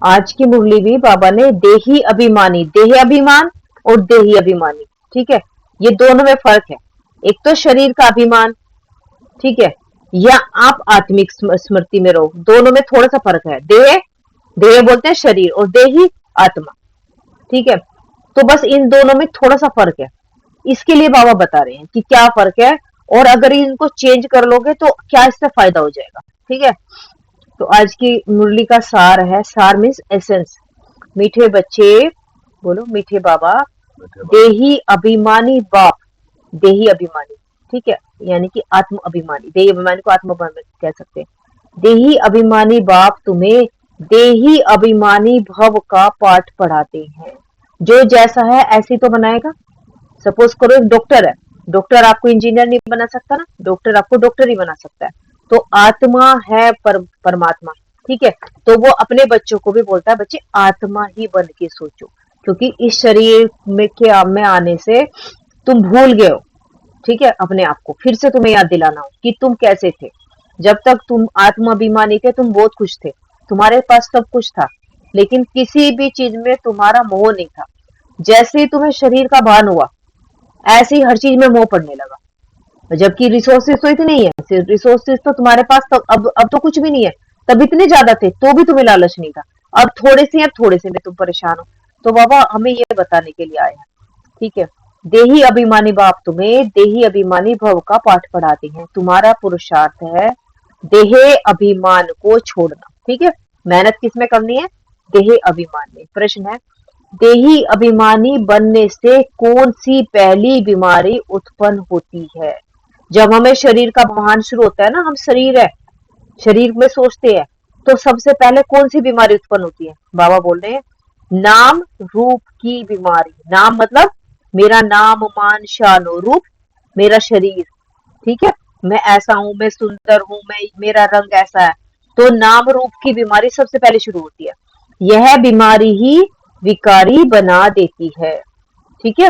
आज की मुरली भी बाबा ने देही अभिमानी, देह अभिमान और देही अभिमानी, ठीक है, ये दोनों में फर्क है। एक तो शरीर का अभिमान, ठीक है, या आप आत्मिक स्मृति में रहो, दोनों में थोड़ा सा फर्क है। देह, देह बोलते हैं शरीर, और देही आत्मा, ठीक है। तो बस इन दोनों में थोड़ा सा फर्क है, इसके लिए बाबा बता रहे हैं कि क्या फर्क है, और अगर इनको चेंज कर लोगे तो क्या इससे फायदा हो जाएगा, ठीक है। तो आज की मुरली का सार है, सार मीन्स एसेंस। मीठे बच्चे बोलो, मीठे बाबा, देही अभिमानी बाप, देही अभिमानी, ठीक है, यानी कि आत्म अभिमानी, देही अभिमानी को आत्म अभिमानी कह सकते हैं। देही अभिमानी बाप तुम्हें देही अभिमानी भव का पाठ पढ़ाते हैं। जो जैसा है ऐसी तो बनाएगा। सपोज करो एक डॉक्टर है, डॉक्टर आपको इंजीनियर नहीं बना सकता ना, डॉक्टर आपको डॉक्टर ही बना सकता है। तो आत्मा है परमात्मा, ठीक है। तो वो अपने बच्चों को भी बोलता है, बच्चे आत्मा ही बन के सोचो, क्योंकि इस शरीर में आने से तुम भूल गए हो, ठीक है, अपने आप को फिर से तुम्हें याद दिलाना हो कि तुम कैसे थे। जब तक तुम आत्माभिमानी थे तुम बहुत खुश थे, तुम्हारे पास सब कुछ था, लेकिन किसी भी चीज में तुम्हारा मोह नहीं था। जैसे ही तुम्हें शरीर का भान हुआ, ऐसे ही हर चीज में मोह पड़ने लगा। जबकि रिसोर्सेज तो इतने ही है, रिसोर्सेज तो तुम्हारे पास तो अब तो कुछ भी नहीं है, तब इतने ज्यादा थे तो भी तुम्हें लालच नहीं था। अब थोड़े से में तुम परेशान हो। तो बाबा हमें ये बताने के लिए आए हैं, ठीक है। देही अभिमानी बाप तुम्हें देही अभिमानी भव का पाठ पढ़ाते हैं। तुम्हारा पुरुषार्थ है देह अभिमान को छोड़ना, ठीक है। मेहनत किसमें करनी है? देह अभिमान में। प्रश्न है, देही अभिमानी बनने से कौन सी पहली बीमारी उत्पन्न होती है? जब हमें शरीर का भान शुरू होता है ना, हम शरीर है, शरीर में सोचते हैं, तो सबसे पहले कौन सी बीमारी उत्पन्न होती है? बाबा बोल रहे हैं नाम रूप की बीमारी। नाम मतलब मेरा नाम मान शान, रूप मेरा शरीर, ठीक है, मैं ऐसा हूं, मैं सुंदर हूं, मैं मेरा रंग ऐसा है। तो नाम रूप की बीमारी सबसे पहले शुरू होती है। यह बीमारी ही विकारी बना देती है, ठीक है,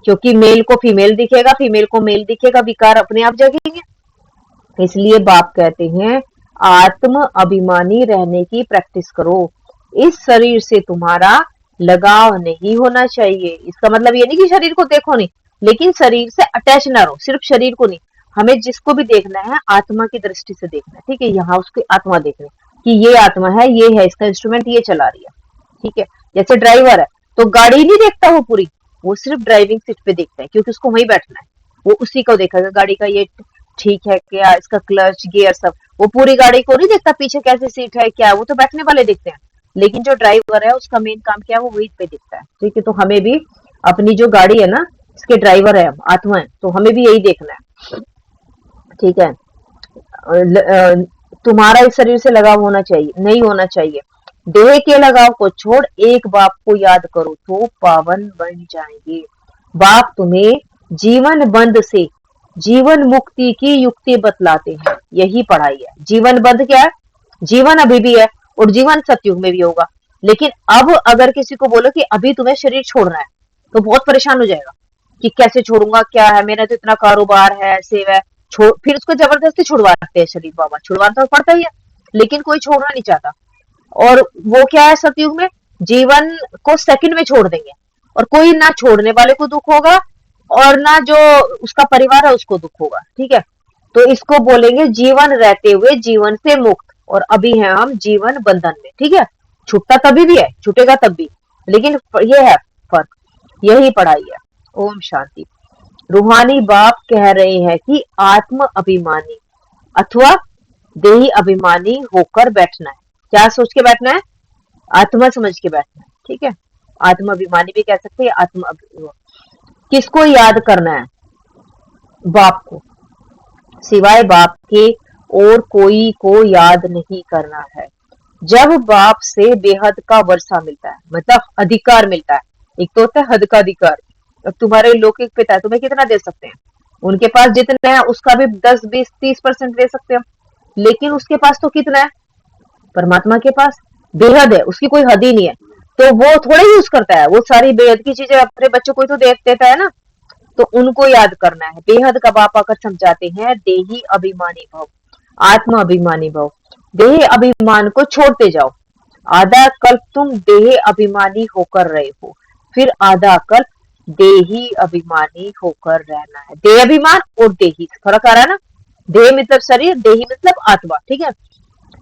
क्योंकि मेल को फीमेल दिखेगा, फीमेल को मेल दिखेगा, विकार अपने आप जगेंगे। इसलिए बाप कहते हैं आत्म अभिमानी रहने की प्रैक्टिस करो। इस शरीर से तुम्हारा लगाव नहीं होना चाहिए। इसका मतलब ये नहीं कि शरीर को देखो नहीं, लेकिन शरीर से अटैच ना रहो। सिर्फ शरीर को नहीं, हमें जिसको भी देखना है आत्मा की दृष्टि से देखना है, ठीक है। यहाँ उसकी आत्मा देखनी कि ये आत्मा है, ये है, इसका इंस्ट्रूमेंट ये चला रही है, ठीक है। जैसे ड्राइवर है तो गाड़ी नहीं देखता वो पूरी, वो सिर्फ ड्राइविंग सीट पे देखता है, क्योंकि उसको वहीं बैठना है, वो उसी को देखेगा गाड़ी का ये ठीक है क्या, इसका क्लच गियर सब। वो पूरी गाड़ी को नहीं देखता पीछे कैसे सीट है क्या, वो तो बैठने वाले देखते हैं। लेकिन जो ड्राइवर है उसका मेन काम क्या है, वो वही पे देखता है, ठीक है। तो हमें भी अपनी जो गाड़ी है ना, इसके ड्राइवर है आत्मा है, तो हमें भी यही देखना है, ठीक है। तुम्हारा इस शरीर से लगाव होना चाहिए, नहीं होना चाहिए। देह के लगाव को छोड़ एक बाप को याद करो तो पावन बन जाएंगे। बाप तुम्हें जीवन बंध से जीवन मुक्ति की युक्ति बतलाते हैं। यही पढ़ाई है। जीवन बंध क्या है? जीवन अभी भी है और जीवन सतयुग में भी होगा। लेकिन अब अगर किसी को बोलो कि अभी तुम्हें शरीर छोड़ना है, तो बहुत परेशान हो जाएगा कि कैसे छोड़ूंगा, क्या है, मेरा तो इतना कारोबार है, सेव है, फिर उसको जबरदस्ती छुड़वाते हैं शरीर। बाबा छुड़वाना तो पड़ता ही है, लेकिन कोई छोड़ना नहीं चाहता। और वो क्या है, सतयुग में जीवन को सेकंड में छोड़ देंगे, और कोई ना छोड़ने वाले को दुख होगा और ना जो उसका परिवार है उसको दुख होगा, ठीक है। तो इसको बोलेंगे जीवन रहते हुए जीवन से मुक्त, और अभी है हम जीवन बंधन में, ठीक है। छुट्टा तभी भी है, छूटेगा तब भी, लेकिन ये है फर्क, यही पढ़ाई है। ओम शांति। रूहानी बाप कह रहे हैं कि आत्म अभिमानी अथवा देही अभिमानी होकर बैठना है। क्या सोच के बैठना है? आत्मा समझ के बैठना है, ठीक है। आत्म अभिमानी भी कह सकते हैं, किसको याद करना है? बाप को, सिवाय बाप के और कोई को याद नहीं करना है। जब बाप से बेहद का वर्षा मिलता है, मतलब अधिकार मिलता है। एक तो होता है हद का अधिकार। अब तुम्हारे लौकिक पिता तुम्हें कितना दे सकते हैं? उनके पास जितना है उसका भी 10, 20, 30% दे सकते हो, लेकिन उसके पास तो कितना है? परमात्मा के पास बेहद है, उसकी कोई हद ही नहीं है। तो वो थोड़ा यूज करता है, वो सारी बेहद की चीजें अपने बच्चों को तो दे देता है ना। तो उनको याद करना है। बेहद का बाप आकर समझाते हैं देही अभिमानी भव, आत्म अभिमानी भव। देह अभिमान को छोड़ते जाओ, आधा कल्प तुम देह अभिमानी होकर रहे हो, फिर आधा कल्प देही अभिमानी होकर रहना है। देह अभिमान और देही फर्क आ रहा है ना। देह मतलब शरीर, देही मतलब आत्मा, ठीक है।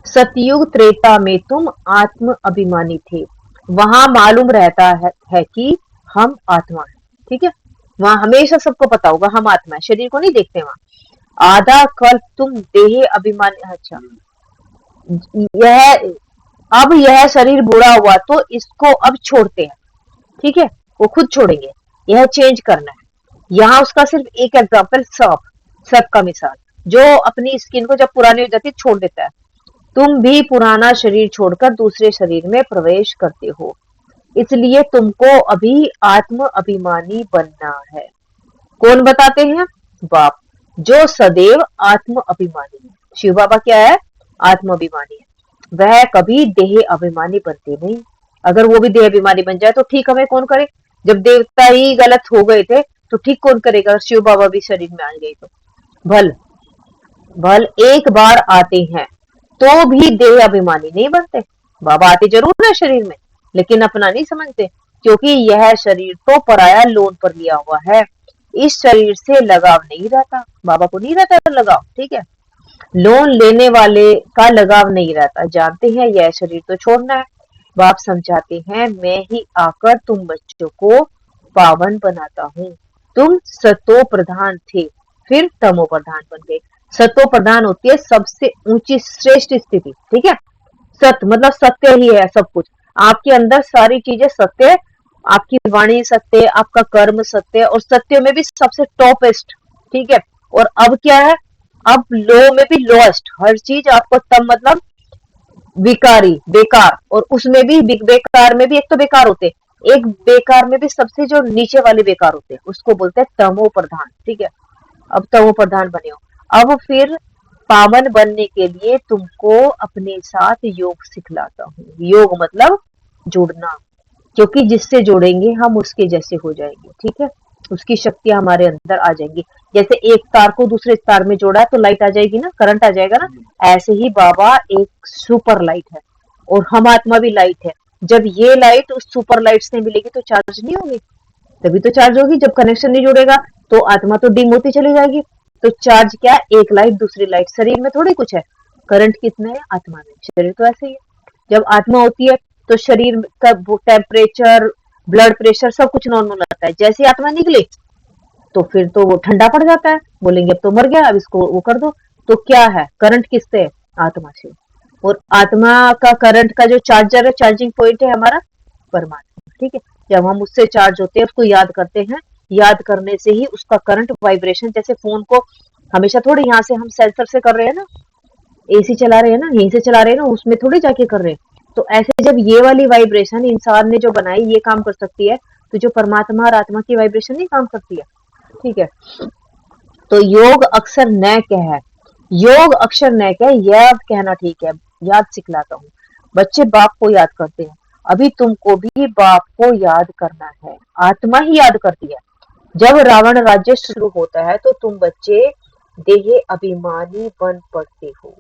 सतयुग त्रेता में तुम आत्म अभिमानी थे, वहां मालूम रहता है कि हम आत्मा है, ठीक है। वहां हमेशा सबको पता होगा हम आत्मा है, शरीर को नहीं देखते वहां। आधा कल्प तुम देह अभिमानी, अच्छा यह अब यह शरीर बुरा हुआ तो इसको अब छोड़ते हैं, ठीक है, वो खुद छोड़ेंगे, यह चेंज करना है। यहाँ उसका सिर्फ एक एग्जांपल सांप, सांप का मिसाल, जो अपनी स्किन को जब पुरानी हो जाती है छोड़ देता है। तुम भी पुराना शरीर छोड़कर दूसरे शरीर में प्रवेश करते हो, इसलिए तुमको अभी आत्म अभिमानी बनना है। कौन बताते हैं? बाप, जो सदैव आत्म अभिमानी है। शिव बाबा क्या है? आत्म अभिमानी है, वह कभी देह अभिमानी बनते नहीं। अगर वो भी देह अभिमानी बन जाए तो ठीक हमें कौन करे? जब देवता ही गलत हो गए थे तो ठीक कौन करेगा? शिव बाबा भी शरीर में आ गए तो भल भल एक बार आते हैं तो भी देह अभिमानी नहीं बनते। बाबा आते जरूर है शरीर में, लेकिन अपना नहीं समझते, क्योंकि यह शरीर तो पराया लोन पर लिया हुआ है। इस शरीर से लगाव नहीं रहता, बाबा को नहीं रहता लगाव, ठीक है। लोन लेने वाले का लगाव नहीं रहता, जानते हैं यह शरीर तो छोड़ना है। बाप समझाते हैं, मैं ही आकर तुम बच्चों को पावन बनाता हूँ। तुम सतो प्रधान थे, फिर तमो प्रधान बन गए। सतो प्रधान होती है सबसे ऊंची श्रेष्ठ स्थिति, ठीक है। सत मतलब सत्य ही है सब कुछ, आपके अंदर सारी चीजें सत्य है, आपकी वाणी सत्य है, आपका कर्म सत्य है, और सत्य में भी सबसे टॉपेस्ट, ठीक है। और अब क्या है? अब लो में भी लोएस्ट, हर चीज आपको तब मतलब विकारी, बेकार, और उसमें भी बेकार में भी एक तो बेकार होते, एक बेकार में भी सबसे जो नीचे वाले बेकार होते हैं उसको बोलते हैं तमो प्रधान, ठीक है। अब तमो प्रधान बने हो। अब फिर पावन बनने के लिए तुमको अपने साथ योग सिखलाता हूँ। योग मतलब जुड़ना, क्योंकि जिससे जोड़ेंगे हम उसके जैसे हो जाएंगे, ठीक है। उसकी शक्तियां हमारे अंदर आ जाएंगी। जैसे एक तार को दूसरे तार में जोड़ा है तो लाइट आ जाएगी ना, करंट आ जाएगा ना। ऐसे ही बाबा एक सुपर लाइट है और हम आत्मा भी लाइट है। जब ये लाइट उस सुपर लाइट से मिलेगी तो चार्ज नहीं होगी, तभी तो चार्ज होगी। जब कनेक्शन नहीं जुड़ेगा तो आत्मा तो डिम होती चली जाएगी। तो चार्ज क्या है? एक लाइट दूसरी लाइट। शरीर में थोड़ी कुछ है, करंट कितना है आत्मा में, शरीर तो ऐसे ही है। जब आत्मा होती है तो शरीर का टेम्परेचर, ब्लड प्रेशर सब कुछ नॉर्मल आता है। जैसे आत्मा निकले तो फिर तो वो ठंडा पड़ जाता है, बोलेंगे अब तो मर गया, अब इसको वो कर दो। तो क्या है? करंट किससे? आत्मा से। और आत्मा का करंट का जो चार्जर है, चार्जिंग पॉइंट है हमारा परमात्मा, ठीक है। जब हम उससे चार्ज होते हैं, उसको याद करते हैं, याद करने से ही उसका करंट वाइब्रेशन, जैसे फोन को हमेशा थोड़ी यहाँ से हम सेंसर से कर रहे हैं ना, एसी चला रहे हैं ना, यहीं से चला रहे हैं ना, उसमें थोड़ी जाके कर रहे हैं। तो ऐसे जब ये वाली वाइब्रेशन इंसान ने जो बनाई ये काम कर सकती है, तो जो परमात्मा और आत्मा की वाइब्रेशन नहीं काम करती है, ठीक है। तो योग अक्षर न कह है, योग अक्षर न कह, यह कहना ठीक है, याद सिखलाता हूँ। बच्चे बाप को याद करते हैं, अभी तुमको भी बाप को याद करना है। आत्मा ही याद करती है। जब रावण राज्य शुरू होता है तो तुम बच्चे देह अभिमानी बन पड़ते हो।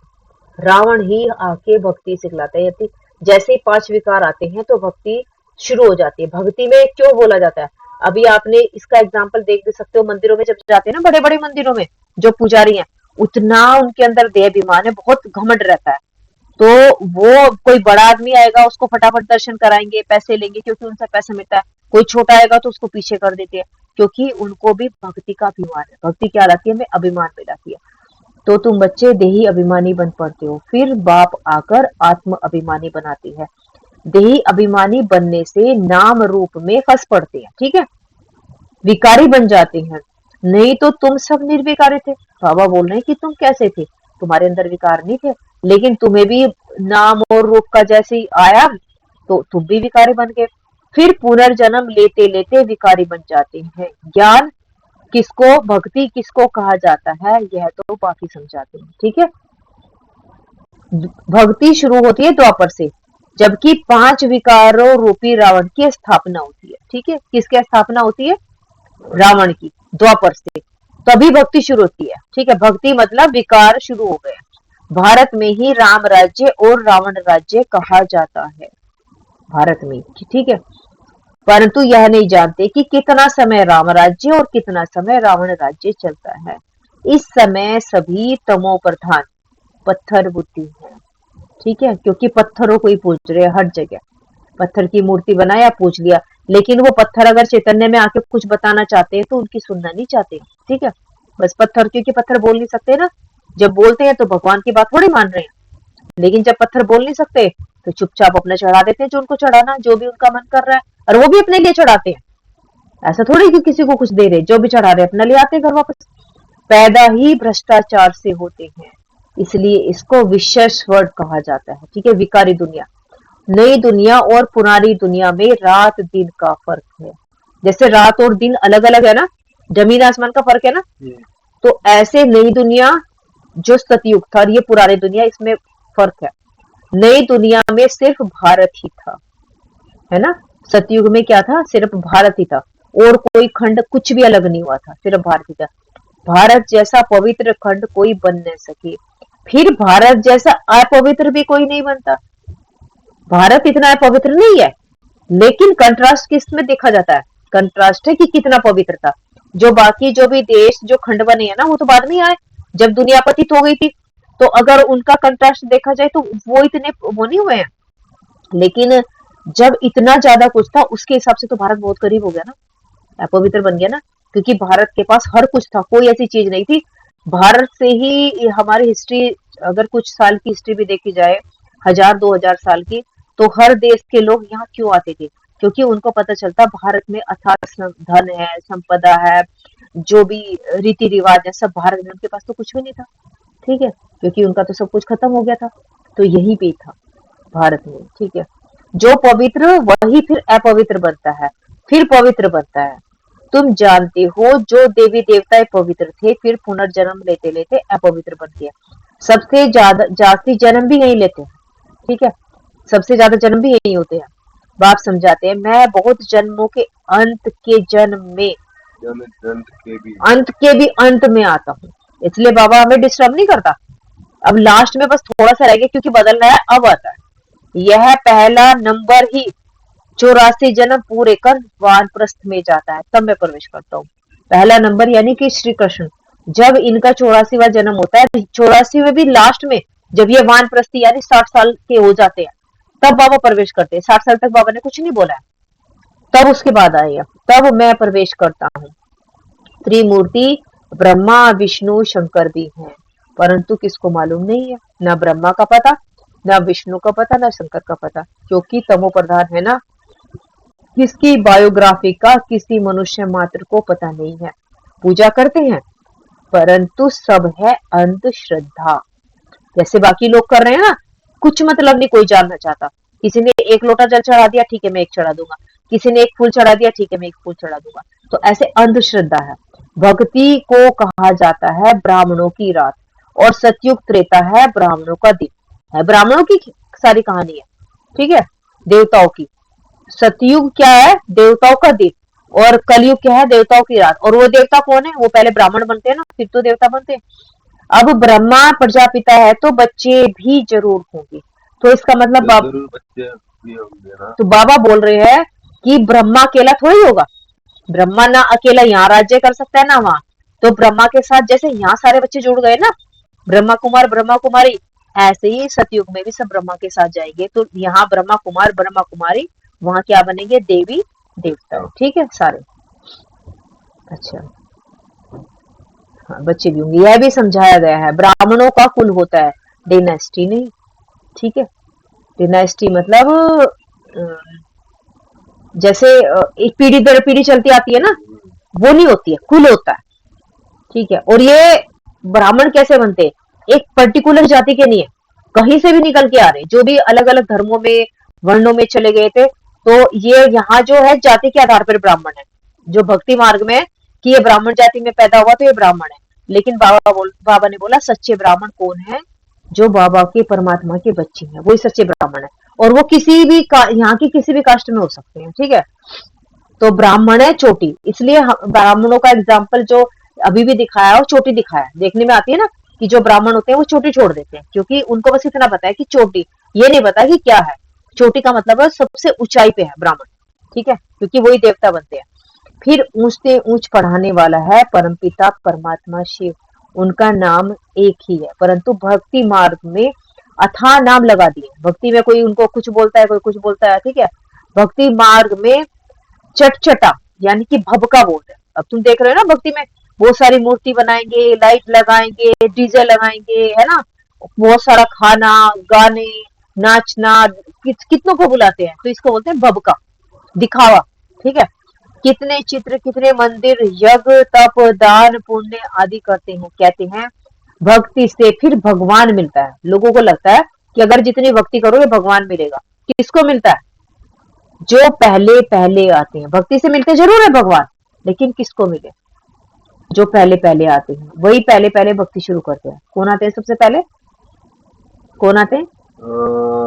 रावण ही आके भक्ति सिखलाता है। यदि जैसे ही 5 विकार आते हैं तो भक्ति शुरू हो जाती है। भक्ति में क्यों बोला जाता है? अभी आपने इसका एग्जाम्पल देख भी सकते हो, मंदिरों में जब जाते हैं ना, बड़े बड़े मंदिरों में जो पुजारी हैं, उतना उनके अंदर देह अभिमान है, बहुत घमंड रहता है। तो वो कोई बड़ा आदमी आएगा उसको फटाफट दर्शन कराएंगे, पैसे लेंगे क्योंकि उनसे पैसा मिलता है। कोई छोटा आएगा तो उसको पीछे कर देते हैं, क्योंकि उनको भी भक्ति का अभिमान है। भक्ति क्या लाती है? हमें अभिमान में लाती है। तो तुम बच्चे देही अभिमानी बन पड़ते हो, फिर बाप आकर आत्म अभिमानी बनाते हैं। देही अभिमानी बनने से नाम रूप में फंस पड़ते हैं, ठीक है, विकारी बन जाते हैं। नहीं तो तुम सब निर्विकारी थे। बाबा बोल रहे हैं कि तुम कैसे थे, तुम्हारे अंदर विकार नहीं थे, लेकिन तुम्हें भी नाम और रूप का जैसे ही आया तो तुम भी विकारी बन गए। फिर पुनर्जन्म लेते लेते विकारी बन जाते हैं। ज्ञान किसको, भक्ति किसको कहा जाता है, यह तो बाकी समझाते हैं, ठीक है। भक्ति शुरू होती है द्वापर से, जबकि 5 विकारों रूपी रावण की स्थापना होती है, ठीक है। किसकी स्थापना होती है? रावण की, द्वापर से, तभी भक्ति शुरू होती है, ठीक है। भक्ति मतलब विकार शुरू हो गए। भारत में ही राम राज्य और रावण राज्य कहा जाता है। भारत में, ठीक है। परंतु यह नहीं जानते कि कितना समय राम राज्य और कितना समय रावण राज्य चलता है। इस समय सभी तमो प्रधान पत्थर बुद्धि है, ठीक है, क्योंकि पत्थरों को ही पूज रहे हैं हर जगह। पत्थर की मूर्ति बनाया, पूज लिया, लेकिन वो पत्थर अगर चैतन्य में आके कुछ बताना चाहते हैं तो उनकी सुनना नहीं चाहते, ठीक है। बस पत्थर, क्योंकि पत्थर बोल नहीं सकते ना, जब बोलते हैं तो भगवान की बात थोड़ी मान रहे हैं, लेकिन जब पत्थर बोल नहीं सकते तो चुपचाप अपना चढ़ा देते हैं जो उनको चढ़ाना, जो भी उनका मन कर रहा है, और वो भी अपने लिए चढ़ाते हैं। ऐसा थोड़ी कि किसी को कुछ दे रहे, जो भी चढ़ा रहे अपना ले आते हैं घर वापस। पैदा ही भ्रष्टाचार से होते हैं, इसलिए इसको विशेष वर्ड कहा जाता है, ठीक है। विकारी दुनिया, नई दुनिया और पुरानी दुनिया में रात दिन का फर्क है। जैसे रात और दिन अलग अलग है ना, जमीन आसमान का फर्क है ना, तो ऐसे नई दुनिया जो सतयुग था और ये पुरानी दुनिया, इसमें फर्क है। नई दुनिया में सिर्फ भारत ही था, है ना। सतयुग में क्या था, सिर्फ भारत ही था, और कोई खंड कुछ भी अलग नहीं हुआ था, सिर्फ भारत ही था। भारत जैसा पवित्र खंड कोई बन नहीं सके, फिर भारत जैसा अपवित्र भी कोई नहीं बनता। भारत इतना पवित्र नहीं है, लेकिन कंट्रास्ट किस में देखा जाता है, कंट्रास्ट है कि कितना पवित्र था। जो बाकी जो भी देश जो खंड बने हैं ना, वो तो बाद में आए, जब दुनिया पतित हो गई थी। तो अगर उनका कंट्रास्ट देखा जाए तो वो इतने वो नहीं हुए हैं, लेकिन जब इतना ज्यादा कुछ था उसके हिसाब से तो भारत बहुत करीब हो गया ना, अपवित्र बन गया ना, क्योंकि भारत के पास हर कुछ था, कोई ऐसी चीज नहीं थी। भारत से ही हमारी हिस्ट्री, अगर कुछ साल की हिस्ट्री भी देखी जाए, 1000-2000 साल की, तो हर देश के लोग यहाँ क्यों आते थे, क्योंकि उनको पता चलता भारत में अथाह धन है, संपदा है, जो भी रीति रिवाज है सब भारत में। उनके पास तो कुछ भी नहीं था, ठीक है, क्योंकि उनका तो सब कुछ खत्म हो गया था, तो यही पे था भारत में, ठीक है। जो पवित्र वही फिर अपवित्र बनता है, फिर पवित्र बनता है। तुम जानते हो जो देवी देवता पवित्र थे, फिर पुनर्जन्म लेते लेते अपवित्र बन गया। सबसे ज्यादा जाति जन्म भी यही लेते हैं, ठीक है, सबसे ज्यादा जन्म भी यही होते हैं। बाप समझाते हैं, मैं बहुत जन्मों के अंत के जन्म में अंत के भी अंत में आता हूँ, इसलिए बाबा हमें डिस्टर्ब नहीं करता। अब लास्ट में बस थोड़ा सा रह गया, क्योंकि बदलना है, अब आता है। यह पहला नंबर ही 84 जन्म पूरे कर वानप्रस्थ में जाता है, तब मैं प्रवेश करता हूँ। पहला नंबर यानी कि श्री कृष्ण, जब इनका 84वां जन्म होता है, 84 में भी लास्ट में जब ये वानप्रस्थी यानी 60 साल के हो जाते हैं, तब बाबा प्रवेश करते हैं। 60 साल तक बाबा ने कुछ नहीं बोला है, तब उसके बाद आएगा, तब मैं प्रवेश करता हूँ। त्रिमूर्ति ब्रह्मा विष्णु शंकर भी हैं, परंतु किसको मालूम नहीं है, ना ब्रह्मा का पता, ना विष्णु का पता, ना शंकर का पता, क्योंकि तमो प्रधान है ना। किसकी बायोग्राफी का किसी मनुष्य मात्र को पता नहीं है। पूजा करते हैं, परंतु सब है अंधश्रद्धा, जैसे बाकी लोग कर रहे हैं ना, कुछ मतलब नहीं, कोई जानना चाहता। किसी ने एक लोटा जल चढ़ा दिया, ठीक है मैं एक चढ़ा दूंगा, किसी ने एक फूल चढ़ा दिया, ठीक है मैं एक फूल चढ़ा दूंगा, तो ऐसे अंधश्रद्धा है। भक्ति को कहा जाता है ब्राह्मणों की रात, और सतयुग त्रेता है ब्राह्मणों का दिन, है ब्राह्मणों की सारी कहानी है, ठीक है, देवताओं की। सतयुग क्या है, देवताओं का दिन, और कलयुग क्या है, देवताओं की रात। और वो देवता कौन है, वो पहले ब्राह्मण बनते हैं ना, फिर तो देवता बनते हैं। अब ब्रह्मा प्रजापिता है तो बच्चे भी जरूर होंगे, तो इसका मतलब बच्चे भी होंगे ना। तो बाबा बोल रहे हैं कि ब्रह्मा अकेला थोड़ी होगा, ब्रह्मा ना अकेला यहाँ राज्य कर सकता है ना वहां, तो ब्रह्मा के साथ जैसे यहाँ सारे बच्चे जुड़ गए ना, ब्रह्मा कुमार ब्रह्मा कुमारी, ऐसे ही सतयुग में भी सब ब्रह्मा के साथ जाएंगे, तो यहाँ ब्रह्मा कुमार ब्रह्मा कुमारी, वहां क्या बनेंगे, देवी देवता, ठीक है सारे। अच्छा, हाँ, बच्चे भी होंगे, यह भी समझाया गया है। ब्राह्मणों का कुल होता है, डिनेस्टी नहीं, ठीक है। डिनेस्टी मतलब जैसे एक पीढ़ी दर पीढ़ी चलती आती है ना, वो नहीं होती है, कुल होता है, ठीक है। और ये ब्राह्मण कैसे बनते हैं, एक पर्टिकुलर जाति के नहीं है, कहीं से भी निकल के आ रहे, जो भी अलग अलग धर्मों में वर्णों में चले गए थे, तो ये यहाँ जो है जाति के आधार पर ब्राह्मण है, जो भक्ति मार्ग में कि ये ब्राह्मण जाति में पैदा हुआ तो ये ब्राह्मण है। लेकिन बाबा ने बोला सच्चे ब्राह्मण कौन है, जो बाबा के परमात्मा के बच्चे हैं, वही सच्चे ब्राह्मण है, और वो किसी भी यहाँ की किसी भी कास्ट में हो सकते हैं, ठीक है। तो ब्राह्मण है चोटी, इसलिए ब्राह्मणों का एग्जाम्पल जो अभी भी दिखाया वो चोटी दिखाया, देखने में आती है ना कि जो ब्राह्मण होते हैं वो चोटी छोड़ देते हैं, क्योंकि उनको बस इतना पता है कि चोटी, ये नहीं पता कि क्या है। चोटी का मतलब है सबसे ऊंचाई पे है ब्राह्मण, ठीक है, क्योंकि वही देवता बनते हैं। फिर ऊंच से ऊंच पढ़ाने वाला है परमपिता परमात्मा शिव, उनका नाम एक ही है, परंतु भक्ति मार्ग में अथाह नाम लगा दिए। भक्ति में कोई उनको कुछ बोलता है, कोई कुछ बोलता है, ठीक है। भक्ति मार्ग में चटचटा यानी कि भभका बोलते हैं। अब तुम देख रहे हो ना, भक्ति में बहुत सारी मूर्ति बनाएंगे, लाइट लगाएंगे, डीजे लगाएंगे, है ना, बहुत सारा खाना, गाने, नाचना, कितनों को बुलाते हैं, तो इसको बोलते हैं भभका, दिखावा, ठीक है। कितने चित्र, कितने मंदिर, यज्ञ, तप, दान, पुण्य आदि करते हैं, कहते हैं भक्ति से फिर भगवान मिलता है। लोगों को लगता है कि अगर जितनी भक्ति करोगे भगवान मिलेगा। किसको मिलता है? जो पहले पहले आते हैं। भक्ति से मिलते जरूर है भगवान, लेकिन किसको मिले? जो पहले पहले आते हैं, वही पहले पहले भक्ति शुरू करते हैं। कौन आते हैं सबसे पहले? कौन आते हैं?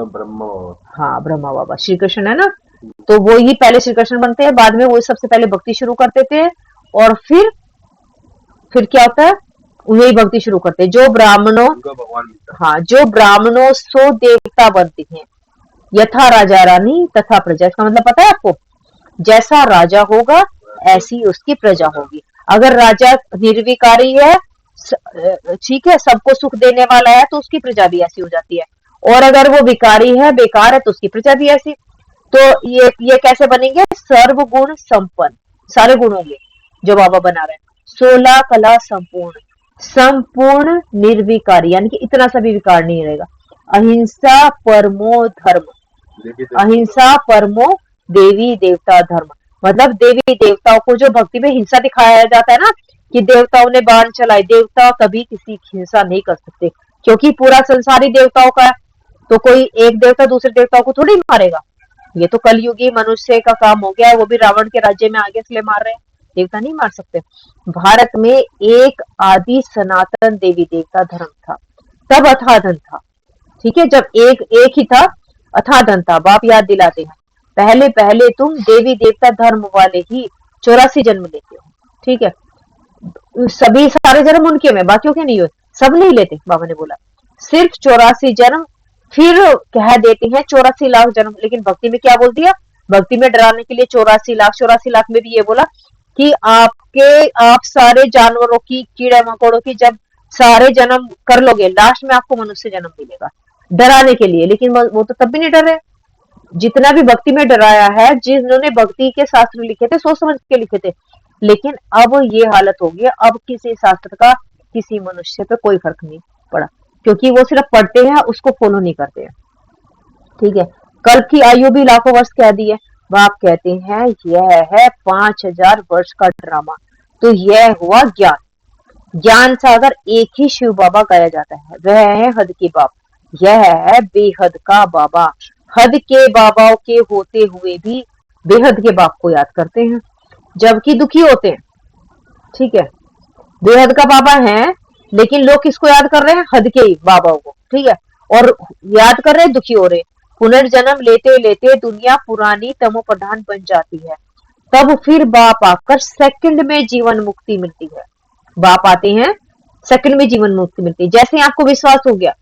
ब्रह्मा। हाँ, ब्रह्मा बाबा, श्री कृष्ण है ना, तो वो ही पहले श्री कृष्ण बनते हैं, बाद में वो सबसे पहले भक्ति शुरू करते थे, और फिर क्या होता है, वही भक्ति शुरू करते हैं। जो ब्राह्मणों, हाँ, जो ब्राह्मणों सो देवता बनते हैं, यथा राजा रानी तथा प्रजा। इसका मतलब पता है आपको? जैसा राजा होगा ऐसी उसकी प्रजा होगी। अगर राजा निर्विकारी है, ठीक है, सबको सुख देने वाला है, तो उसकी प्रजा भी ऐसी हो जाती है। और अगर वो विकारी है, बेकार है, तो उसकी प्रजा भी ऐसी। तो ये कैसे बनेंगे? सर्वगुण संपन्न, सारे गुण होंगे जो बाबा बना रहे हैं। 16 कला संपूर्ण, संपूर्ण निर्विकारी, यानी कि इतना सा भी विकार नहीं रहेगा। अहिंसा परमो धर्म, अहिंसा परमो देवी देवता धर्म, मतलब देवी देवताओं को जो भक्ति में हिंसा दिखाया जाता है ना, कि देवताओं ने बाण चलाए, देवता कभी किसी की हिंसा नहीं कर सकते, क्योंकि पूरा संसार ही देवताओं का है। तो कोई एक देवता दूसरे देवताओं को थोड़ी मारेगा। ये तो कलयुगी मनुष्य का काम हो गया है, वो भी रावण के राज्य में आगे इसलिए मार रहे हैं, देवता नहीं मार सकते। भारत में एक आदि सनातन देवी देवता धर्म था, तब अथाह धन था, ठीक है। जब एक ही था, अथाह धन था। बाप याद दिलाते हैं, पहले पहले तुम देवी देवता धर्म वाले ही 84 जन्म लेते हो, ठीक है। सभी सारे जन्म उनके में, बाकियों के नहीं हुए, सब नहीं लेते। बाबा ने बोला सिर्फ 84 जन्म, फिर कह देते हैं 84 लाख जन्म, लेकिन भक्ति में क्या बोल दिया? भक्ति में डराने के लिए 84 लाख, 84 लाख में भी ये बोला कि आप सारे जानवरों की, कीड़े मकोड़ों की जब सारे जन्म कर लोगे, लास्ट में आपको मनुष्य जन्म मिलेगा, डराने के लिए। लेकिन वो तो तब भी नहीं डर रहे। जितना भी भक्ति में डराया है, जिन्होंने भक्ति के शास्त्र लिखे थे, सोच समझ के लिखे थे, लेकिन अब ये हालत हो गई, अब किसी शास्त्र का किसी मनुष्य पे कोई फर्क नहीं पड़ा, क्योंकि वो सिर्फ पढ़ते हैं, उसको फॉलो नहीं करते हैं, ठीक है। कल्प की आयु भी लाखों वर्ष कह दी है। बाप कहते हैं यह है 5000 वर्ष का ड्रामा। तो यह हुआ ज्ञान, ज्ञान सागर एक ही शिव बाबा गाया जाता है, वह है हद के बाप, यह है बेहद का बाबा। हद के बाबाओं के होते हुए भी बेहद के बाप को याद करते हैं, जबकि दुखी होते हैं, ठीक है। बेहद का बाबा है, लेकिन लोग किसको याद कर रहे हैं? हद के बाबाओं को, ठीक है। और याद कर रहे हैं, दुखी हो रहे हैं। पुनर्जन्म लेते लेते दुनिया पुरानी तमो प्रधान बन जाती है, तब फिर बाप आकर सेकंड में जीवन मुक्ति मिलती है। बाप आते हैं, सेकंड में जीवन मुक्ति मिलती है। जैसे आपको विश्वास हो गया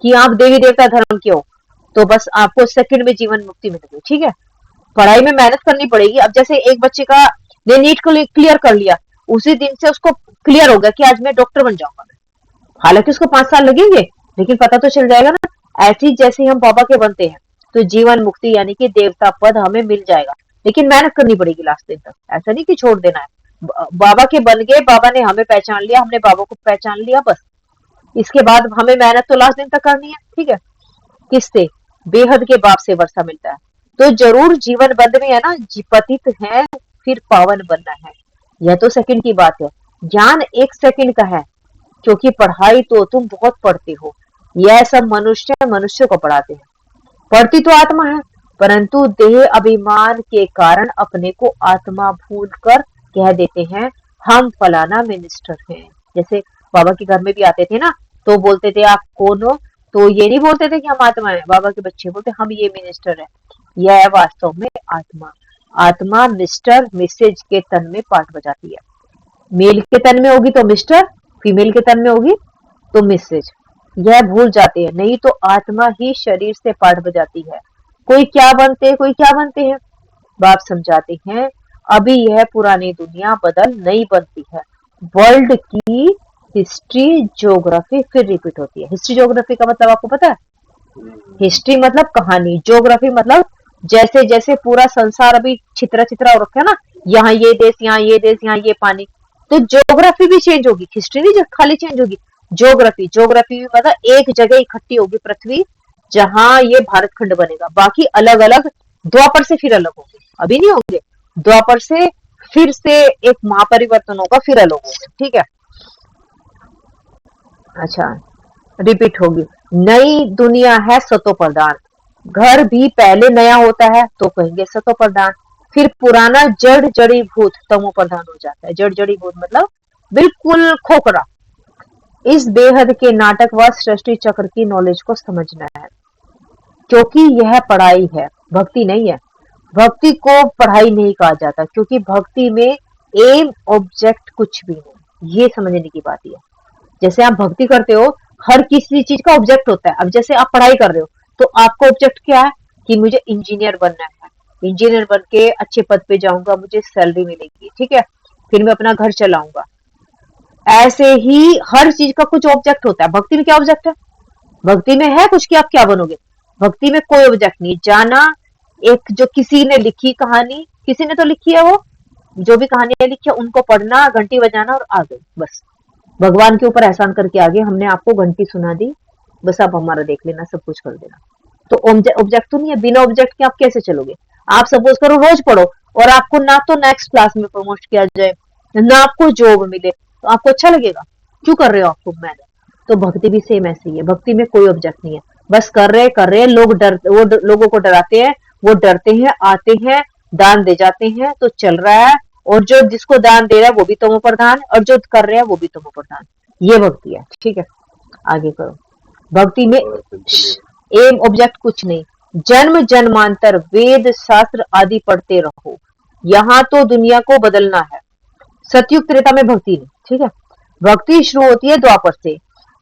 कि आप देवी देवता धर्म के हो, तो बस आपको सेकंड में जीवन मुक्ति मिल गई, ठीक है। पढ़ाई में मेहनत करनी पड़ेगी। अब जैसे एक बच्चे का ने नीट को क्लियर कर लिया, उसी दिन से उसको क्लियर हो गया कि आज मैं डॉक्टर बन जाऊंगा। हालांकि उसको 5 साल लगेंगे, लेकिन पता तो चल जाएगा ना। ऐसी जैसे हम बाबा के बनते हैं, तो जीवन मुक्ति यानी कि देवता पद हमें मिल जाएगा, लेकिन मेहनत करनी पड़ेगी लास्ट दिन तक। ऐसा नहीं कि छोड़ देना है। बाबा के बन गए, बाबा ने हमें पहचान लिया, हमने बाबा को पहचान लिया, बस इसके बाद हमें मेहनत तो लास्ट दिन तक करनी है, ठीक है। किससे? बेहद के बाप से वर्षा मिलता है। तो जरूर जीवन बंद में है ना, पतित है फिर पावन बनना है, यह तो सेकंड की बात है। ज्ञान 1 सेकंड का है, क्योंकि पढ़ाई तो तुम बहुत पढ़ते हो, यह सब मनुष्य को पढ़ाते हैं। पढ़ती तो आत्मा है, परंतु देह अभिमान के कारण अपने को आत्मा भूल कर कह देते हैं हम फलाना मिनिस्टर हैं। जैसे बाबा के घर में भी आते थे ना, तो बोलते थे आप कौन हो, तो ये नहीं बोलते थे कि हम आत्मा है। बाबा के बच्चे बोलते हम ये मिनिस्टर है। यह वास्तव में आत्मा, आत्मा मिस्टर मिसेज के तन में पाठ बजाती है। मेल के तन में होगी तो मिस्टर, फीमेल के तन में होगी तो मिसेज। यह भूल जाते हैं, नहीं तो आत्मा ही शरीर से पाठ बजाती है। कोई क्या बनते, कोई क्या बनते हैं। बाप समझाते हैं अभी यह पुरानी दुनिया बदल नहीं बनती है, वर्ल्ड की हिस्ट्री ज्योग्राफी फिर रिपीट होती है। हिस्ट्री ज्योग्राफी का मतलब आपको पता है? हिस्ट्री मतलब कहानी, ज्योग्राफी मतलब जैसे जैसे पूरा संसार अभी छितरा छितरा हो रखा है ना, यहाँ ये देश, यहाँ ये देश, यहाँ ये पानी, तो ज्योग्राफी भी चेंज होगी। हिस्ट्री नहीं जो खाली चेंज होगी, ज्योग्राफी, ज्योग्राफी भी मतलब एक जगह इकट्ठी होगी पृथ्वी, जहां ये भारत खंड बनेगा, बाकी अलग अलग द्वापर से फिर अलग होंगे, अभी नहीं होंगे, द्वापर से फिर से एक महापरिवर्तन होगा, फिर अलग होंगे, ठीक है। अच्छा, रिपीट होगी। नई दुनिया है सतो प्रधान, घर भी पहले नया होता है तो कहेंगे सतो प्रधान, फिर पुराना जड़ जड़ीभूत तमो प्रधान हो जाता है। जड़ जड़ीभूत मतलब बिल्कुल खोखरा। इस बेहद के नाटक व सृष्टि चक्र की नॉलेज को समझना है, क्योंकि यह पढ़ाई है, भक्ति नहीं है। भक्ति को पढ़ाई नहीं कहा जाता, क्योंकि भक्ति में एम ऑब्जेक्ट कुछ भी नहीं, ये समझने की बात है। जैसे आप भक्ति करते हो, हर किसी चीज का ऑब्जेक्ट होता है। अब जैसे आप पढ़ाई कर रहे हो तो आपका ऑब्जेक्ट क्या है कि मुझे इंजीनियर बनना है, इंजीनियर बन के अच्छे पद पे जाऊंगा, मुझे सैलरी मिलेगी, ठीक है, फिर मैं अपना घर चलाऊंगा। ऐसे ही हर चीज का कुछ ऑब्जेक्ट होता है। भक्ति में क्या ऑब्जेक्ट है? भक्ति में है कुछ कि आप क्या बनोगे? भक्ति में कोई ऑब्जेक्ट नहीं। जाना, एक जो किसी ने लिखी कहानी, किसी ने तो लिखी है, वो जो भी कहानियां लिखी है उनको पढ़ना, घंटी बजाना और आ गए, बस भगवान के ऊपर एहसान करके आगे, हमने आपको घंटी सुना दी, बस आप हमारा देख लेना, सब कुछ कर देना। तो ऑब्जेक्ट तो नहीं है, बिना ऑब्जेक्ट के आप कैसे चलोगे? आप सपोज करो रोज पढ़ो और आपको ना तो नेक्स्ट क्लास में प्रमोट किया जाए, ना आपको जॉब मिले, तो आपको अच्छा लगेगा? क्यों कर रहे हो आपको मैंने? तो भक्ति भी सेम ऐसे ही है, भक्ति में कोई ऑब्जेक्ट नहीं है, बस कर रहे हैं। लोग लोगों को डराते हैं, वो डरते हैं, आते हैं, दान दे जाते हैं, तो चल रहा है। और जो जिसको दान दे रहा है वो भी तमो प्रधान, और जो कर रहे हैं वो भी तमो प्रधान। ये भक्ति है, ठीक है। आगे करो। भक्ति में एम ऑब्जेक्ट कुछ नहीं, जन्म जन्मांतर वेद शास्त्र आदि पढ़ते रहो, यहाँ तो दुनिया को बदलना है। सतयुग त्रेता में भक्ति नहीं, ठीक है। भक्ति शुरू होती है द्वापर से,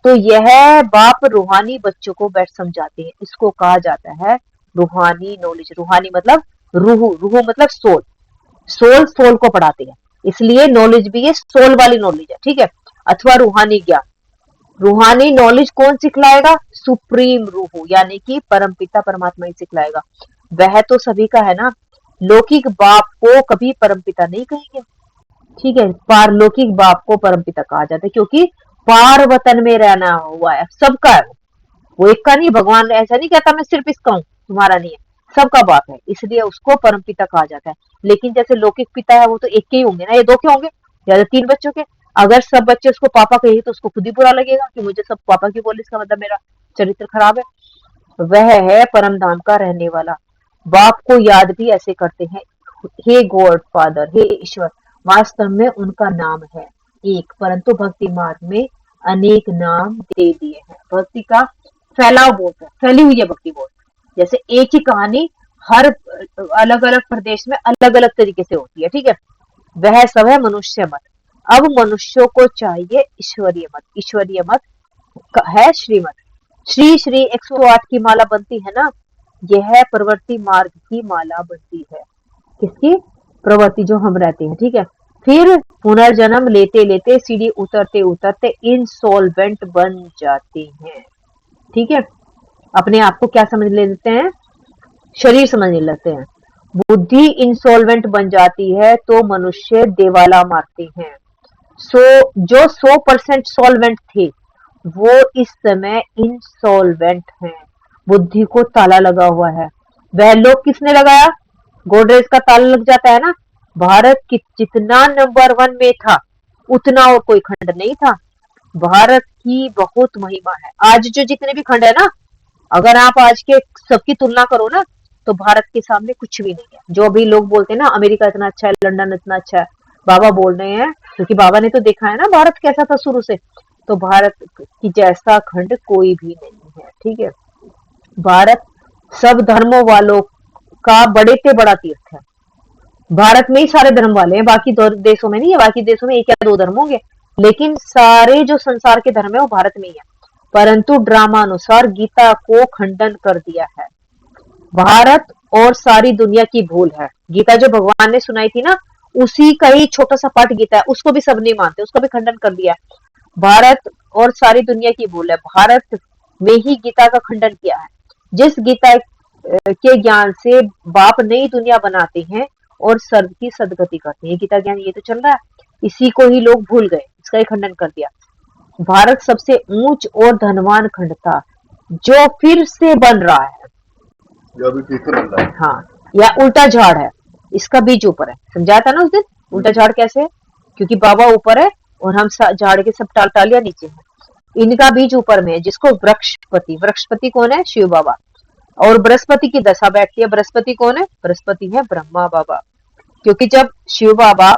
तो यह बाप रूहानी बच्चों को बैठ समझाते हैं, इसको कहा जाता है रूहानी नॉलेज। रूहानी मतलब रूह, रूह मतलब सोल, सोल सोल को पढ़ाते हैं, इसलिए नॉलेज भी ये सोल वाली नॉलेज है, ठीक है। अथवा रूहानी ज्ञान, रूहानी नॉलेज कौन सिखलाएगा? सुप्रीम रूह, यानी कि परमपिता परमात्मा ही सिखलाएगा। वह तो सभी का है ना, लौकिक बाप को कभी परमपिता नहीं कहेंगे, ठीक है। पारलौकिक बाप को परमपिता कहा जाता है, क्योंकि पार वतन में रहना हुआ है, सबका है वो एक का नहीं। भगवान ऐसा नहीं कहता मैं सिर्फ इसका हूँ, तुम्हारा नहीं है, सबका बाप है, इसलिए उसको परमपिता कहा जाता है। लेकिन जैसे लौकिक पिता है वो तो एक के ही होंगे ना, ये दो के होंगे या तो तीन बच्चों के। अगर सब बच्चे उसको पापा कहेंगे तो उसको खुद ही बुरा लगेगा कि मुझे सब पापा की बोले, इसका मतलब मेरा चरित्र खराब है। वह है परम धाम का रहने वाला। बाप को याद भी ऐसे करते हैं, हे गॉड फादर, हे ईश्वर। वास्तव में उनका नाम है एक, परंतु भक्ति मार्ग में अनेक नाम दे दिए हैं। भक्ति का फैलाव बहुत है, फैली हुई है भक्ति बहुत। जैसे एक ही कहानी हर अलग अलग प्रदेश में अलग अलग तरीके से होती है, ठीक है। वह सब है मनुष्य मत। अब मनुष्यों को चाहिए ईश्वरीय मत। ईश्वरीय मत है श्रीमत। श्री श्री 108 की माला बनती है ना, यह प्रवृत्ति मार्ग की माला बनती है। किसकी? प्रवृत्ति, जो हम रहते हैं, ठीक है। फिर पुनर्जन्म लेते लेते सीढ़ी उतरते उतरते इंसॉल्वेंट बन जाते हैं, ठीक है। अपने आप को क्या समझ लेते हैं? शरीर समझने लगते हैं। बुद्धि इंसॉल्वेंट बन जाती है तो मनुष्य देवाला मारते हैं। जो 100% सॉल्वेंट थे वो इस समय इंसॉल्वेंट हैं, बुद्धि को ताला लगा हुआ है। वह लोग किसने लगाया? गोडरेज का ताला लग जाता है ना। भारत की जितना नंबर 1 में था उतना और कोई खंड नहीं था। भारत की बहुत महिमा है। आज जो जितने भी खंड है ना, अगर आप आज के सबकी तुलना करो ना, तो भारत के सामने कुछ भी नहीं है। जो अभी लोग बोलते हैं ना अमेरिका इतना अच्छा है, लंदन इतना अच्छा है, बाबा बोल रहे हैं क्योंकि बाबा ने तो देखा है ना भारत कैसा था शुरू से। तो भारत की जैसा खंड कोई भी नहीं है, ठीक है। भारत सब धर्मों वालों का बड़े से बड़ा तीर्थ है। भारत में ही सारे धर्म वाले हैं, बाकी देशों में नहीं है। बाकी देशों में एक या दो धर्म होंगे, लेकिन सारे जो संसार के धर्म है वो भारत में ही है। परंतु ड्रामा अनुसार गीता को खंडन कर दिया है। भारत और सारी दुनिया की भूल है। गीता जो भगवान ने सुनाई थी ना, उसी का ही छोटा सा पार्ट गीता है, उसको भी सब नहीं मानते, उसका भी खंडन कर दिया। भारत और सारी दुनिया की भूल है, भारत में ही गीता का खंडन किया है। जिस गीता के ज्ञान से बाप नई दुनिया बनाते हैं और सर्व की सदगति करते हैं, गीता ज्ञान ये तो चल रहा है, इसी को ही लोग भूल गए, इसका ही खंडन कर दिया। भारत सबसे ऊंच और धनवान खंड था, जो फिर से बन रहा है, जो अभी फिर से बन रहा है। हाँ, या उल्टा झाड़ है, इसका बीज ऊपर है। समझाया था ना उस दिन उल्टा झाड़ कैसे है, क्योंकि बाबा ऊपर है और हम झाड़ के सब टालियां नीचे हैं। इनका बीज ऊपर में है, जिसको वृक्षपति, वृक्षपति कौन है? शिव बाबा। और बृहस्पति की दशा बैठती है, बृहस्पति कौन है? बृहस्पति है ब्रह्मा बाबा। क्योंकि जब शिव बाबा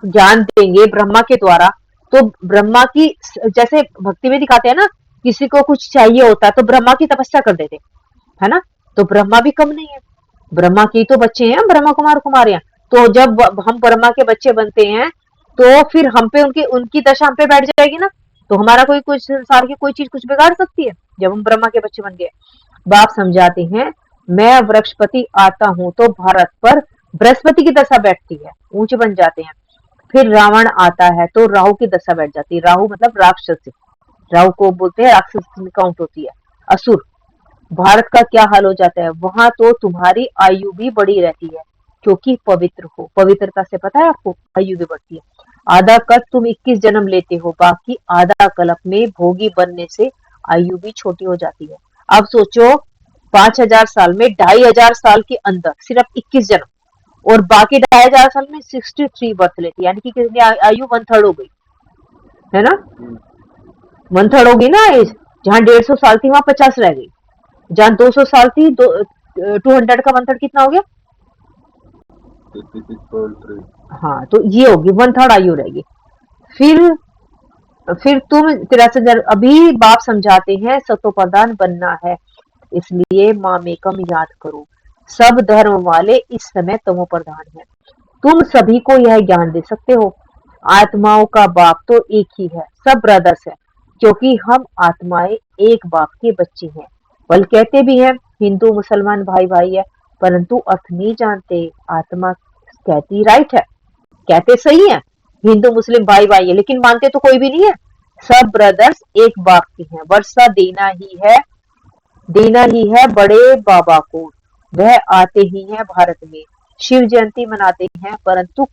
ज्ञान देंगे ब्रह्मा के द्वारा, तो ब्रह्मा की, जैसे भक्ति में दिखाते हैं ना, किसी को कुछ चाहिए होता है तो ब्रह्मा की तपस्या कर देते, है ना। तो ब्रह्मा भी कम नहीं है, ब्रह्मा की तो बच्चे हैं, ब्रह्मा कुमार कुमारियां। तो जब हम ब्रह्मा के बच्चे बनते हैं, तो फिर हम पे उनकी दशा हम पे बैठ जाएगी ना, तो हमारा कोई कुछ संसार की कोई चीज कुछ बिगाड़ सकती है जब हम ब्रह्मा के बच्चे बन गए। बाप समझाते हैं, मैं वृक्षपति आता हूं तो भारत पर बृहस्पति की दशा बैठती है, ऊंचे बन जाते हैं। फिर रावण आता है तो राहु की दशा बैठ जाती है, राहु मतलब राक्षस, राहु को बोलते हैं राक्षस में काउंट होती है, असुर। भारत का क्या हाल हो जाता है, वहां तो तुम्हारी आयु भी बढ़ी रहती है, क्योंकि पवित्र हो, पवित्रता से पता है आपको आयु भी बढ़ती है। आधा कल्प तुम 21 जन्म लेते हो, बाकी आधा कल्प में भोगी बनने से आयु भी छोटी हो जाती है। अब सोचो 5000 साल में 2500 साल के अंदर सिर्फ 21 जन्म, और बाकी 2500 साल में 63 बर्थ लेती है, यानी कि कितनी आयु 1/3 हो गई, है ना। 1/3 होगी ना एज, जहाँ 150 साल थी वहां 50 रह गई, जहाँ 200 साल थी 200 का 1/3 कितना हो गया? 56.3। हाँ, तो ये होगी 1/3 आयु रहेगी। फिर तुम 83,000, अभी बाप समझाते हैं सतोप्रधान बनना है, इसलिए मामेकम याद करो। सब धर्म वाले इस समय तमोप्रधान हैं। तुम सभी को यह ज्ञान दे सकते हो, आत्माओं का बाप तो एक ही है, सब ब्रदर्स है, क्योंकि हम आत्माएं एक बाप के बच्चे हैं। बल कहते भी हैं हिंदू मुसलमान भाई भाई है, परंतु अर्थ नहीं जानते। आत्मा कहती राइट है, कहते सही है, हिंदू मुस्लिम भाई भाई है, लेकिन मानते तो कोई भी नहीं है। सब ब्रदर्स एक बाप के हैं। वर्षा देना ही है बड़े बाबा को, वह आते ही हैं भारत में। शिव जयंती मनाते हैं, परंतु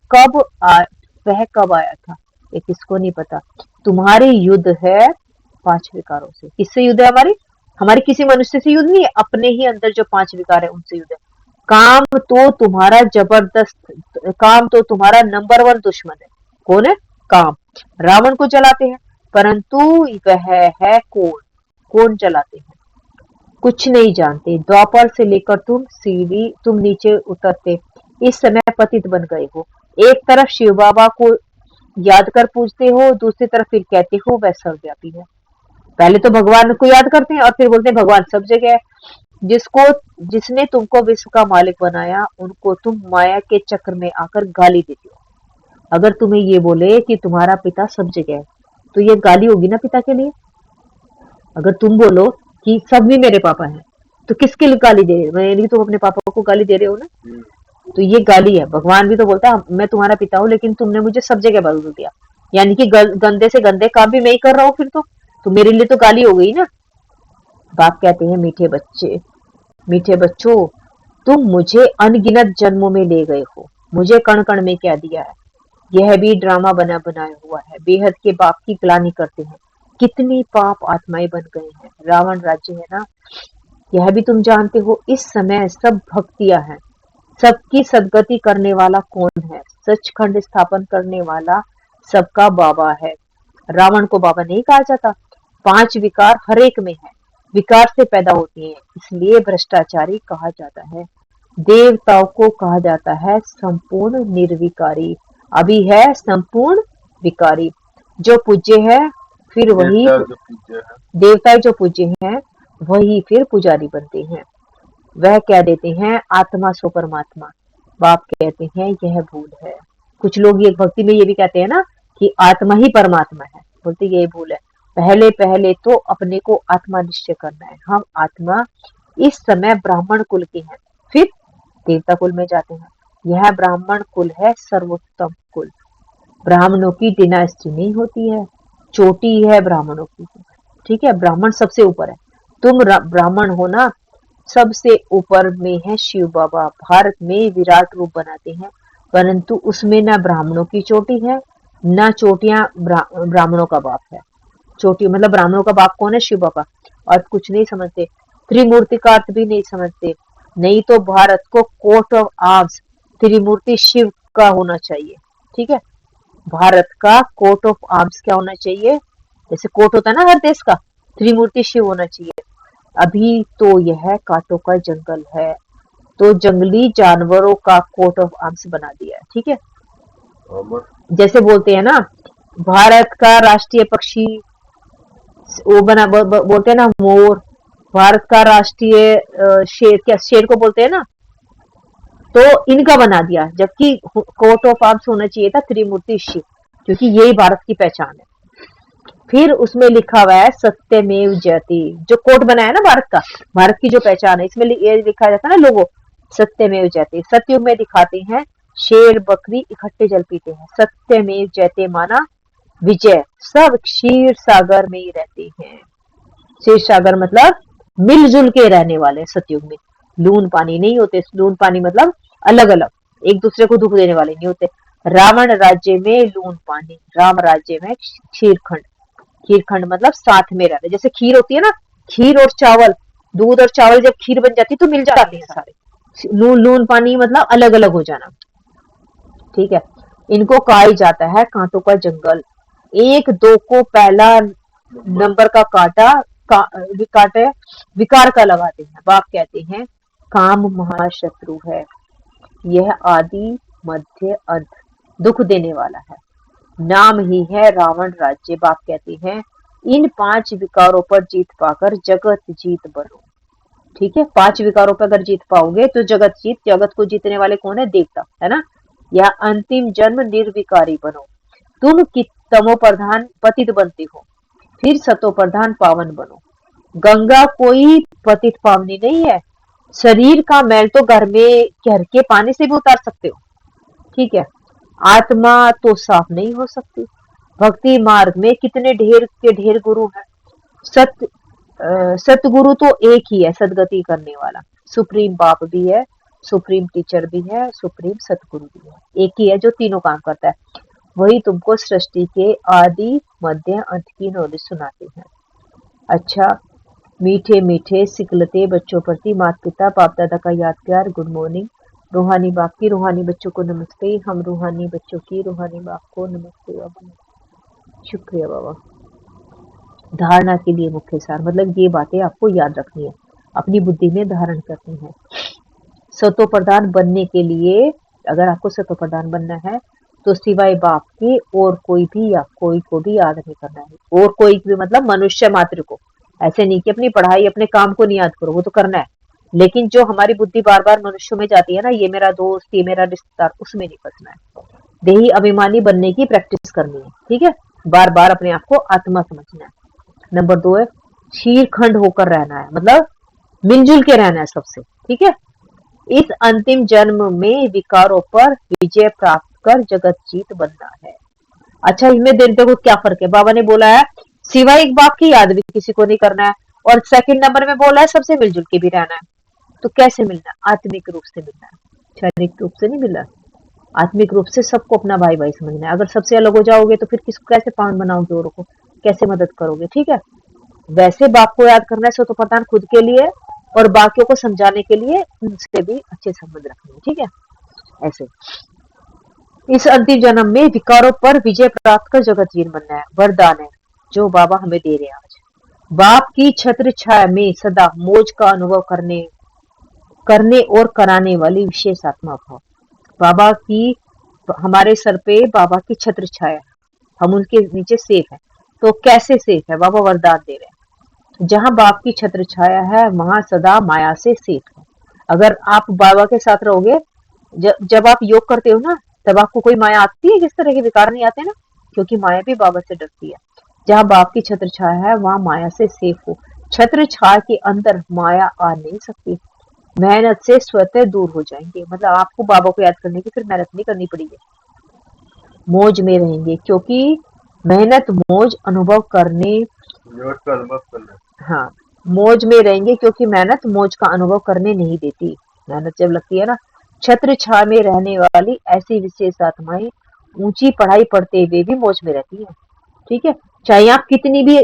वह कब आया था ये किसको नहीं पता। तुम्हारी युद्ध है 5 विकारों से। किससे युद्ध है हमारी? हमारी किसी मनुष्य से युद्ध नहीं है, अपने ही अंदर जो 5 विकार है उनसे युद्ध है। काम तो तुम्हारा जबरदस्त, काम तो तुम्हारा नंबर 1 दुश्मन है। कौन है? काम। रावण को जलाते हैं, परंतु वह है कौन जलाते हैं? कुछ नहीं जानते। द्वापर से लेकर तुम नीचे उतरते, इस समय पतित बन गए हो। एक तरफ शिव बाबा को याद कर पूजते हो, दूसरी तरफ फिर कहते हो वह सर्वव्यापी है। पहले तो भगवान को याद करते हैं और फिर बोलते हैं भगवान सब जगह है। जिसने तुमको विश्व का मालिक बनाया, उनको तुम माया के चक्र में आकर गाली देते हो। अगर तुम्हें ये बोले कि तुम्हारा पिता सब जगह है, तो ये गाली होगी ना पिता के लिए। अगर तुम बोलो कि सब भी मेरे पापा हैं, तो किसके लिए गाली दे रहे हो? यानी कि तुम अपने पापा को गाली दे रहे हो ना, तो ये गाली है। भगवान भी तो बोलता है मैं तुम्हारा पिता हूँ, लेकिन तुमने मुझे सब जगह बदल दिया, यानी कि गंदे से गंदे काम भी मैं ही कर रहा हूँ, फिर तो मेरे लिए तो गाली हो गई ना। बाप कहते हैं मीठे बच्चों, तुम मुझे अनगिनत जन्मों में ले गए हो, मुझे कण कण में क्या दिया है। यह भी ड्रामा बनाया हुआ है। बेहद के बाप की ग्लानि करते हैं, कितनी पाप आत्माएं बन गए हैं। रावण राज्य है ना, यह भी तुम जानते हो। इस समय सब भक्तियां हैं, सबकी सदगति करने वाला कौन है? सचखंड स्थापन करने वाला सबका बाबा है। रावण को बाबा नहीं कहा जाता। 5 विकार हर एक में है, विकार से पैदा होती हैं, इसलिए भ्रष्टाचारी कहा जाता है। देवताओं को कहा जाता है संपूर्ण निर्विकारी, अभी है संपूर्ण विकारी। जो पूज्य है फिर वही देवता जो पूज्य हैं वही फिर पुजारी बनते हैं। वह कह देते हैं आत्मा सो परमात्मा। बाप कहते हैं यह भूल है। कुछ लोग ये भक्ति में ये भी कहते हैं ना कि आत्मा ही परमात्मा है, बोलते ये भूल है। पहले तो अपने को आत्मा निश्चय करना है। हम आत्मा इस समय ब्राह्मण कुल के हैं, फिर देवता कुल में जाते हैं। यह ब्राह्मण कुल है सर्वोत्तम कुल। ब्राह्मणों की डिनास्टी नहीं होती है, चोटी है ब्राह्मणों की। ठीक है, ब्राह्मण सबसे ऊपर है। तुम ब्राह्मण हो ना, सबसे ऊपर में है शिव बाबा। भारत में विराट रूप बनाते हैं, परंतु उसमें ना ब्राह्मणों की चोटी है, ना चोटियां ब्राह्मणों का बाप है। चोटी मतलब ब्राह्मणों का बाप कौन है? शिव बाबा। और कुछ नहीं समझते, त्रिमूर्ति का अर्थ भी नहीं समझते। नहीं तो भारत को कोट ऑफ आर्म्स त्रिमूर्ति शिव का होना चाहिए। ठीक है, भारत का कोट ऑफ आर्म्स क्या होना चाहिए? जैसे कोट होता है ना हर देश का, त्रिमूर्ति शिव होना चाहिए। अभी तो यह कांटों का जंगल है, तो जंगली जानवरों का कोट ऑफ आर्म्स बना दिया है। ठीक है, अमर जैसे बोलते हैं ना भारत का राष्ट्रीय पक्षी, वो बोलते हैं ना मोर। भारत का राष्ट्रीय शेर, क्या शेर को बोलते हैं ना, तो इनका बना दिया। जबकि कोट ऑफ आर्म्स होना चाहिए था त्रिमूर्ति शिव, क्योंकि यही भारत की पहचान है। फिर उसमें लिखा हुआ है सत्यमेव जयते, जो कोट बनाया है ना भारत का, भारत की जो पहचान है, इसमें ये लिखा जाता है ना लोगो, सत्यमेव जयते। सत्ययुग में दिखाते हैं शेर बकरी इकट्ठे जल पीते हैं। सत्यमेव जयते माना विजय, सब क्षीर सागर में ही रहते हैं। क्षीर सागर मतलब मिलजुल के रहने वाले। सतयुग में लून पानी नहीं होते। लून पानी मतलब अलग अलग, एक दूसरे को दुख देने वाले नहीं होते। रावण राज्य में लून पानी, राम राज्य में क्षीरखंड। खीरखंड मतलब साथ में रहते, जैसे खीर होती है ना, खीर और चावल, दूध और चावल जब खीर बन जाती है तो मिल जाते हैं सारे। लून पानी मतलब अलग अलग हो जाना। ठीक है, इनको कहा जाता है कांटों का जंगल। एक दो को पहला नंबर का काटे विकार का लगाते हैं। बाप कहते हैं काम महाशत्रु है, यह आदि मध्य अंत दुख देने वाला है। नाम ही है रावण राज्य। बाप कहते हैं इन 5 विकारों पर जीत पाकर जगत जीत बनो। ठीक है, 5 विकारों पर अगर जीत पाओगे तो जगत जीत। जगत को जीतने वाले कौन है? देवता, है ना। या अंतिम जन्म निर्विकारी बनो। तुम कि तमो प्रधान पतित बनते हो, फिर सतो प्रधान पावन बनो। गंगा कोई पतित पावनी नहीं है। शरीर का मैल तो घर के पानी से भी उतार सकते हो। ठीक है, आत्मा तो साफ नहीं हो सकती। भक्ति मार्ग में कितने ढेर के ढेर गुरु हैं। सतगुरु तो एक ही है, सदगति करने वाला। सुप्रीम बाप भी है, सुप्रीम टीचर भी है, सुप्रीम सतगुरु भी है। एक ही है जो तीनों काम करता है। वही तुमको सृष्टि के आदि मध्य अंत की नॉलेज सुनाते हैं। अच्छा, मीठे मीठे सिकलते बच्चों प्रति माता पिता बाप दादा का याद प्यार। Good morning. रूहानी बाप की रूहानी बच्चों को नमस्ते। हम रूहानी बच्चों की रूहानी बाप को नमस्ते। बाबा शुक्रिया बाबा। धारणा के लिए मुख्य सार, मतलब ये बातें आपको याद रखनी है, अपनी बुद्धि में धारण करनी है। सतो प्रधान बनने के लिए, अगर आपको सतो प्रधान बनना है तो सिवाय बाप के और कोई भी या कोई को भी याद नहीं करना है। और कोई भी मतलब मनुष्य मात्र को। ऐसे नहीं कि अपनी पढ़ाई अपने काम को नहीं याद करो, वो तो करना है, लेकिन जो हमारी बुद्धि बार बार मनुष्यों में जाती है ना, ये मेरा दोस्त, ये मेरा रिश्तेदार, उसमें नहीं फंसना है। देही अभिमानी बनने की प्रैक्टिस करनी है। ठीक है, बार बार अपने आप को आत्मा समझना है। नंबर 2 है शीरखंड होकर रहना है, मतलब मिलजुल के रहना है सबसे। ठीक है, इस अंतिम जन्म में विकारों पर विजय प्राप्त कर जगत जीत बनना है। अच्छा, इसमें देखो क्या फर्क है। बाबा ने बोला है सिवाय एक बाप की याद भी किसी को नहीं करना है, और सेकंड नंबर में बोला है सबसे मिलजुल के भी रहना है। तो कैसे मिलना है? आत्मिक रूप से मिलना है, शारीरिक रूप से नहीं मिलना। आत्मिक रूप से सबको अपना भाई भाई समझना है। अगर सबसे अलग हो जाओगे तो फिर किसको कैसे पावन बनाओगे, औरों को कैसे मदद करोगे? ठीक है, वैसे बाप को याद करना है सो तो प्रधान खुद के लिए और बाकियों को समझाने के लिए उनसे भी अच्छे संबंध रखने। ठीक है, ऐसे इस अंतिम जन्म में विकारों पर विजय प्राप्त कर जगत जीत बनना है। वरदान है जो बाबा हमें दे रहे हैं आज। बाप की छत्र छाया में सदा मौज का अनुभव करने और कराने वाली विशेष आत्मा भाव। बाबा की हमारे सर पे बाबा की छत्र छाया है, हम उनके नीचे सेफ है। तो कैसे सेफ है? बाबा वरदान दे रहे हैं जहां बाप की छत्र छाया है वहां सदा माया से सेफ है। अगर आप बाबा के साथ रहोगे, जब आप योग करते हो ना, तब आपको कोई माया आती है? किस तरह के विकार नहीं आते ना, क्योंकि माया भी बाबा से डरती है। जहां बाप की छत्र छाया है वहां माया से सेफ हो। छत्र छाया के अंदर माया आ नहीं सकती। मेहनत से स्वतः दूर हो जाएंगे, मतलब आपको बाबा को याद करने की फिर मेहनत नहीं करनी पड़ेगी। मौज में रहेंगे क्योंकि मेहनत मौज अनुभव करने, न्यूज का अनुभव करना। हाँ, मौज में रहेंगे क्योंकि मेहनत मौज का अनुभव करने नहीं देती। मेहनत जब लगती है ना, छत्र छाया में रहने वाली ऐसी विशेष आत्माएं ऊंची पढ़ाई पढ़ते हुए भी मौज में रहती हैं। ठीक है, चाहे आप कितनी भी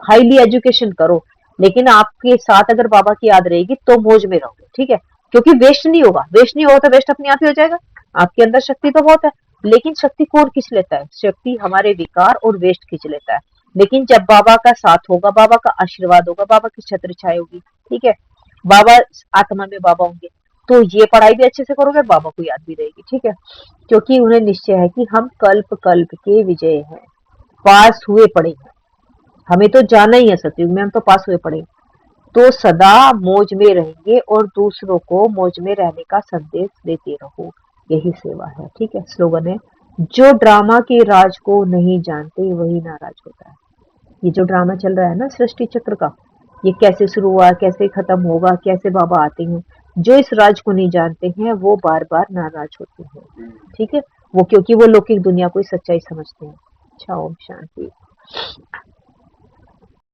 हाईली एजुकेशन करो, लेकिन आपके साथ अगर बाबा की याद रहेगी तो मौज में रहोगे। ठीक है, क्योंकि वेस्ट नहीं होगा, वेस्ट नहीं होगा तो वेस्ट अपने आप ही हो जाएगा। आपके अंदर शक्ति तो बहुत है, लेकिन शक्ति कौन खींच लेता है? शक्ति हमारे विकार और वेस्ट खींच लेता है। लेकिन जब बाबा का साथ होगा, बाबा का आशीर्वाद होगा, बाबा की छत्र छाया होगी, ठीक है, बाबा आत्मा में बाबा होंगे, तो ये पढ़ाई भी अच्छे से करोगे, बाबा को याद भी रहेगी। ठीक है, क्योंकि उन्हें निश्चय है कि हम कल्प कल्प के विजय हैं, पास हुए पड़े हैं, हमें तो जाना ही है सतयुग में, हम तो पास हुए पड़े हैं। तो सदा मौज में रहेंगे और दूसरों को मौज में रहने का संदेश देते रहो, यही सेवा है। ठीक है, स्लोगन है, जो ड्रामा के राज को नहीं जानते वही नाराज होता है। ये जो ड्रामा चल रहा है ना सृष्टि चक्र का, ये कैसे शुरू हुआ, कैसे खत्म होगा, कैसे बाबा आते हैं, जो इस राज को नहीं जानते हैं वो बार बार नाराज होते हैं। ठीक है, वो क्योंकि वो लौकिक दुनिया को ही सच्चाई समझते हैं। अच्छा, ओम शांति।